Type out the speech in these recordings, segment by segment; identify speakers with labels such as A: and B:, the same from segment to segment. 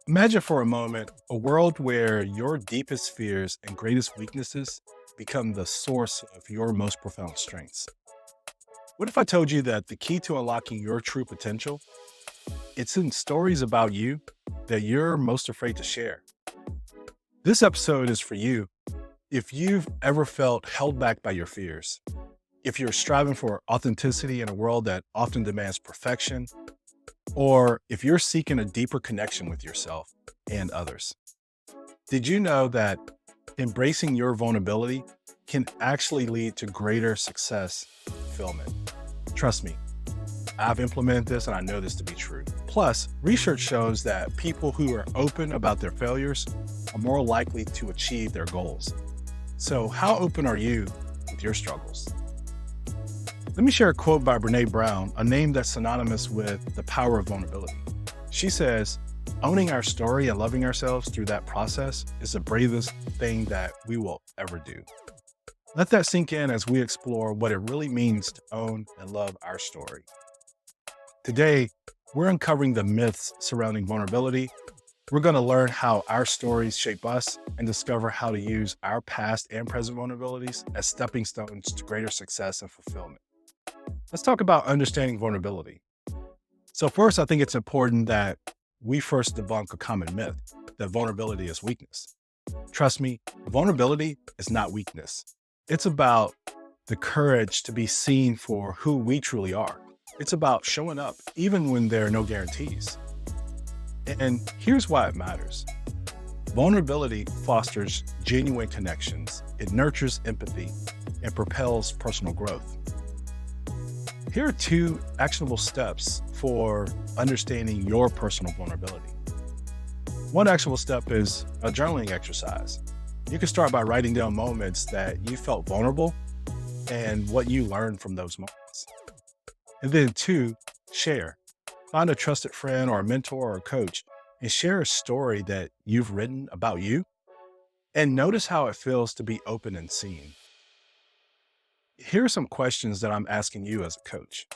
A: Imagine for a moment a world where your deepest fears and greatest weaknesses become the source of your most profound strengths. What if I told you that the key to unlocking your true potential, it's in stories about you that you're most afraid to share? This episode is for you if you've ever felt held back by your fears, if you're striving for authenticity in a world that often demands perfection, or if you're seeking a deeper connection with yourself and others. Did you know that embracing your vulnerability can actually lead to greater success and fulfillment? Trust me, I've implemented this and I know this to be true. Plus, research shows that people who are open about their failures are more likely to achieve their goals. So, how open are you with your struggles? Let me share a quote by Brene Brown, a name that's synonymous with the power of vulnerability. She says, "Owning our story and loving ourselves through that process is the bravest thing that we will ever do." Let that sink in as we explore what it really means to own and love our story. Today, we're uncovering the myths surrounding vulnerability. We're going to learn how our stories shape us and discover how to use our past and present vulnerabilities as stepping stones to greater success and fulfillment. Let's talk about understanding vulnerability. So first, I think it's important that we first debunk a common myth that vulnerability is weakness. Trust me, vulnerability is not weakness. It's about the courage to be seen for who we truly are. It's about showing up even when there are no guarantees. And here's why it matters. Vulnerability fosters genuine connections. It nurtures empathy and propels personal growth. Here are 2 actionable steps for understanding your personal vulnerability. One actionable step is a journaling exercise. You can start by writing down moments that you felt vulnerable and what you learned from those moments. And then 2, share. Find a trusted friend or a mentor or a coach and share a story that you've written about you and notice how it feels to be open and seen. Here are some questions that I'm asking you as a coach.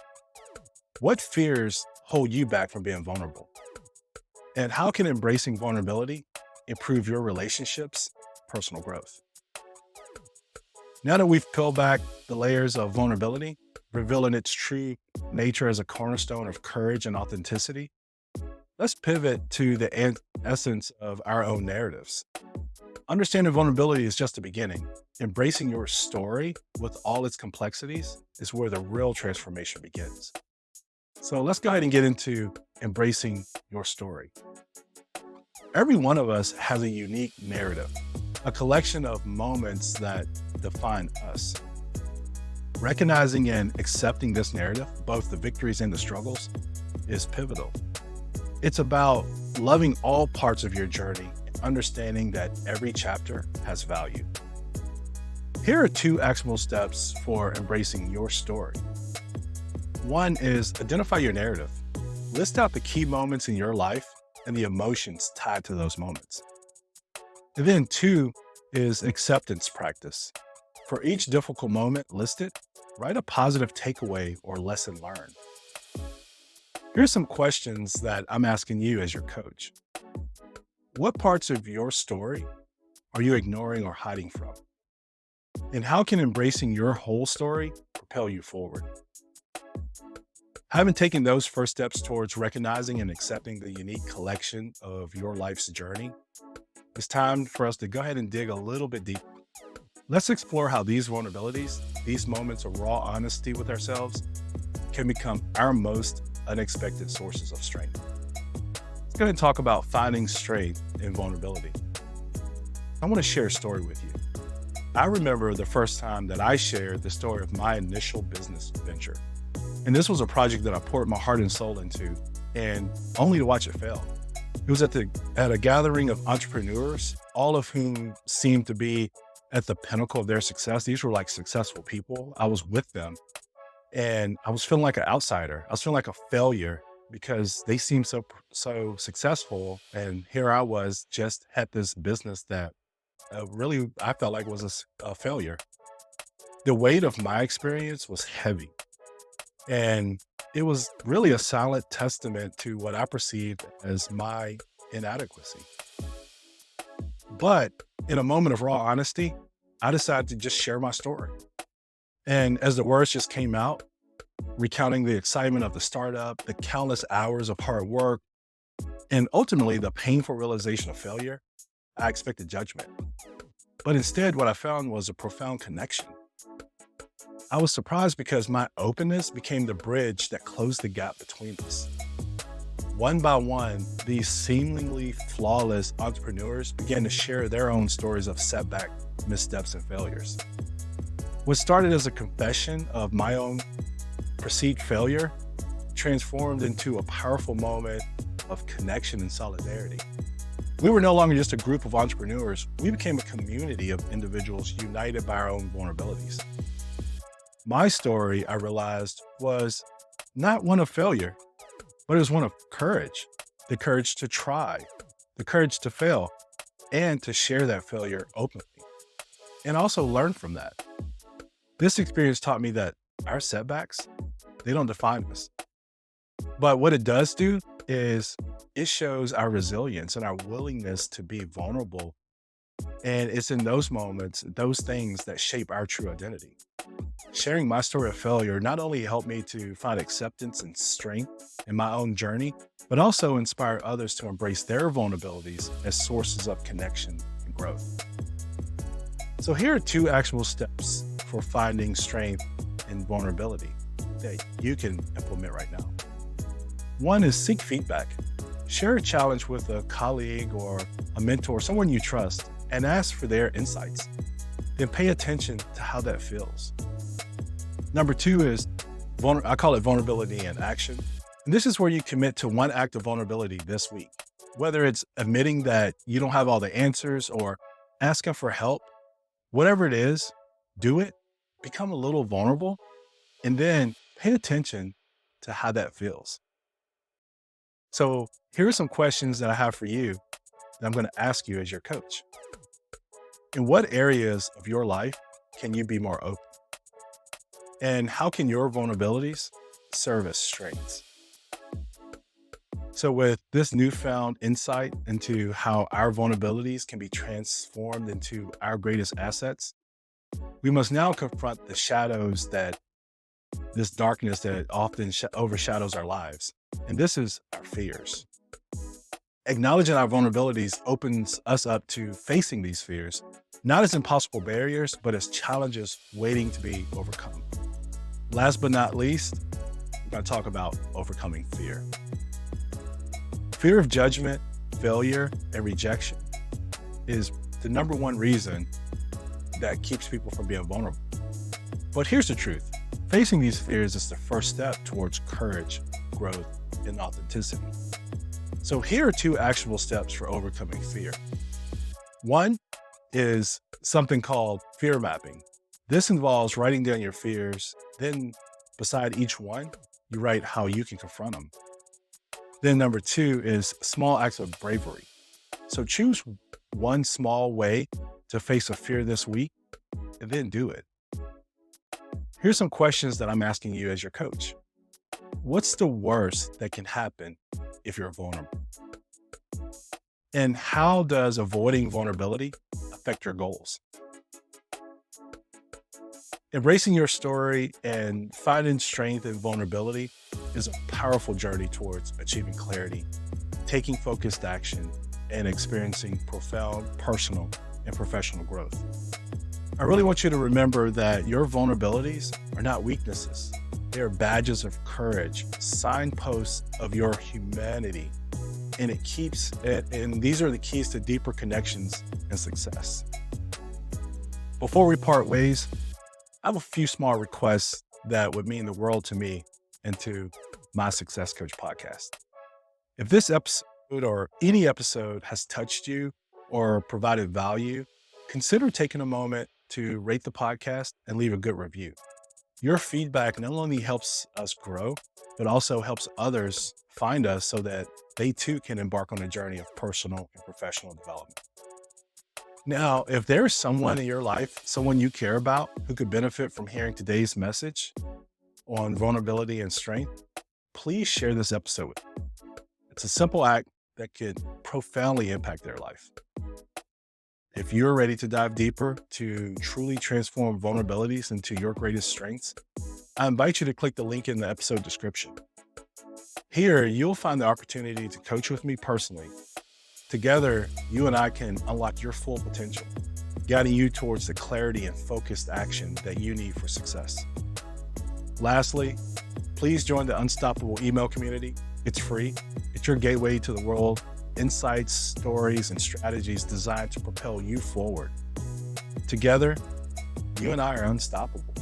A: What fears hold you back from being vulnerable? And how can embracing vulnerability improve your relationships, personal growth? Now that we've peeled back the layers of vulnerability, revealing its true nature as a cornerstone of courage and authenticity, let's pivot to the essence of our own narratives. Understanding vulnerability is just the beginning. Embracing your story with all its complexities is where the real transformation begins. So let's go ahead and get into embracing your story. Every one of us has a unique narrative, a collection of moments that define us. Recognizing and accepting this narrative, both the victories and the struggles, is pivotal. It's about loving all parts of your journey, understanding that every chapter has value. Here are 2 actionable steps for embracing your story. One is identify your narrative. List out the key moments in your life and the emotions tied to those moments. And then 2 is acceptance practice. For each difficult moment listed, write a positive takeaway or lesson learned. Here's some questions that I'm asking you as your coach. What parts of your story are you ignoring or hiding from? And how can embracing your whole story propel you forward? Having taken those first steps towards recognizing and accepting the unique collection of your life's journey, it's time for us to go ahead and dig a little bit deeper. Let's explore how these vulnerabilities, these moments of raw honesty with ourselves, can become our most unexpected sources of strength. Let's go ahead and talk about finding strength in vulnerability. I want to share a story with you. I remember the first time that I shared the story of my initial business venture. And this was a project that I poured my heart and soul into, and only to watch it fail. It was at a gathering of entrepreneurs, all of whom seemed to be at the pinnacle of their success. These were like successful people. I was with them and I was feeling like an outsider. I was feeling like a failure because they seemed so successful. And here I was, just had this business that really I felt like was a failure. The weight of my experience was heavy. And it was really a silent testament to what I perceived as my inadequacy. But in a moment of raw honesty, I decided to just share my story. And as the words just came out, recounting the excitement of the startup, the countless hours of hard work, and ultimately the painful realization of failure, I expected judgment. But instead, what I found was a profound connection. I was surprised because my openness became the bridge that closed the gap between us. One by one, these seemingly flawless entrepreneurs began to share their own stories of setback, missteps, and failures. What started as a confession of my own perceived failure transformed into a powerful moment of connection and solidarity. We were no longer just a group of entrepreneurs. We became a community of individuals united by our own vulnerabilities. My story, I realized, was not one of failure, but it was one of courage. The courage to try, the courage to fail, and to share that failure openly, and also learn from that. This experience taught me that our setbacks, they don't define us. But what it does do is it shows our resilience and our willingness to be vulnerable. And it's in those moments, those things that shape our true identity. Sharing my story of failure not only helped me to find acceptance and strength in my own journey, but also inspire others to embrace their vulnerabilities as sources of connection and growth. So here are 2 actual steps for finding strength in vulnerability that you can implement right now. One is seek feedback. Share a challenge with a colleague or a mentor, someone you trust, and ask for their insights. Then pay attention to how that feels. Number 2 is, I call it vulnerability in action. And this is where you commit to one act of vulnerability this week. Whether it's admitting that you don't have all the answers or asking for help, whatever it is, do it, become a little vulnerable, and then pay attention to how that feels. So here are some questions that I have for you that I'm going to ask you as your coach. In what areas of your life can you be more open? And how can your vulnerabilities serve as strengths? So with this newfound insight into how our vulnerabilities can be transformed into our greatest assets, we must now confront the shadows this darkness that often overshadows our lives. And this is our fears. Acknowledging our vulnerabilities opens us up to facing these fears, not as impossible barriers, but as challenges waiting to be overcome. Last but not least, we're going to talk about overcoming fear. Fear of judgment, failure, and rejection is the number one reason that keeps people from being vulnerable. But here's the truth. Facing these fears is the first step towards courage, growth, and authenticity. So here are 2 actionable steps for overcoming fear. One is something called fear mapping. This involves writing down your fears. Then beside each one, you write how you can confront them. Then number 2 is small acts of bravery. So choose one small way to face a fear this week and then do it. Here's some questions that I'm asking you as your coach. What's the worst that can happen if you're vulnerable? And how does avoiding vulnerability affect your goals? Embracing your story and finding strength in vulnerability is a powerful journey towards achieving clarity, taking focused action, and experiencing profound personal and professional growth. I really want you to remember that your vulnerabilities are not weaknesses. They are badges of courage, signposts of your humanity, and these are the keys to deeper connections and success. Before we part ways, I have a few small requests that would mean the world to me and to my Success Coach podcast. If this episode or any episode has touched you or provided value, consider taking a moment to rate the podcast and leave a good review. Your feedback not only helps us grow, but also helps others find us so that they too can embark on a journey of personal and professional development. Now, if there's someone in your life, someone you care about who could benefit from hearing today's message on vulnerability and strength, please share this episode with them. It's a simple act that could profoundly impact their life. If you're ready to dive deeper to truly transform vulnerabilities into your greatest strengths, I invite you to click the link in the episode description. Here, you'll find the opportunity to coach with me personally. Together, you and I can unlock your full potential, guiding you towards the clarity and focused action that you need for success. Lastly, please join the Unstoppable email community. It's free. It's your gateway to the world, insights, stories, and strategies designed to propel you forward. Together, you and I are unstoppable.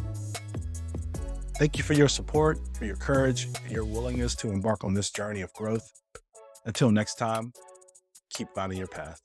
A: Thank you for your support, for your courage, and your willingness to embark on this journey of growth. Until next time, keep finding your path.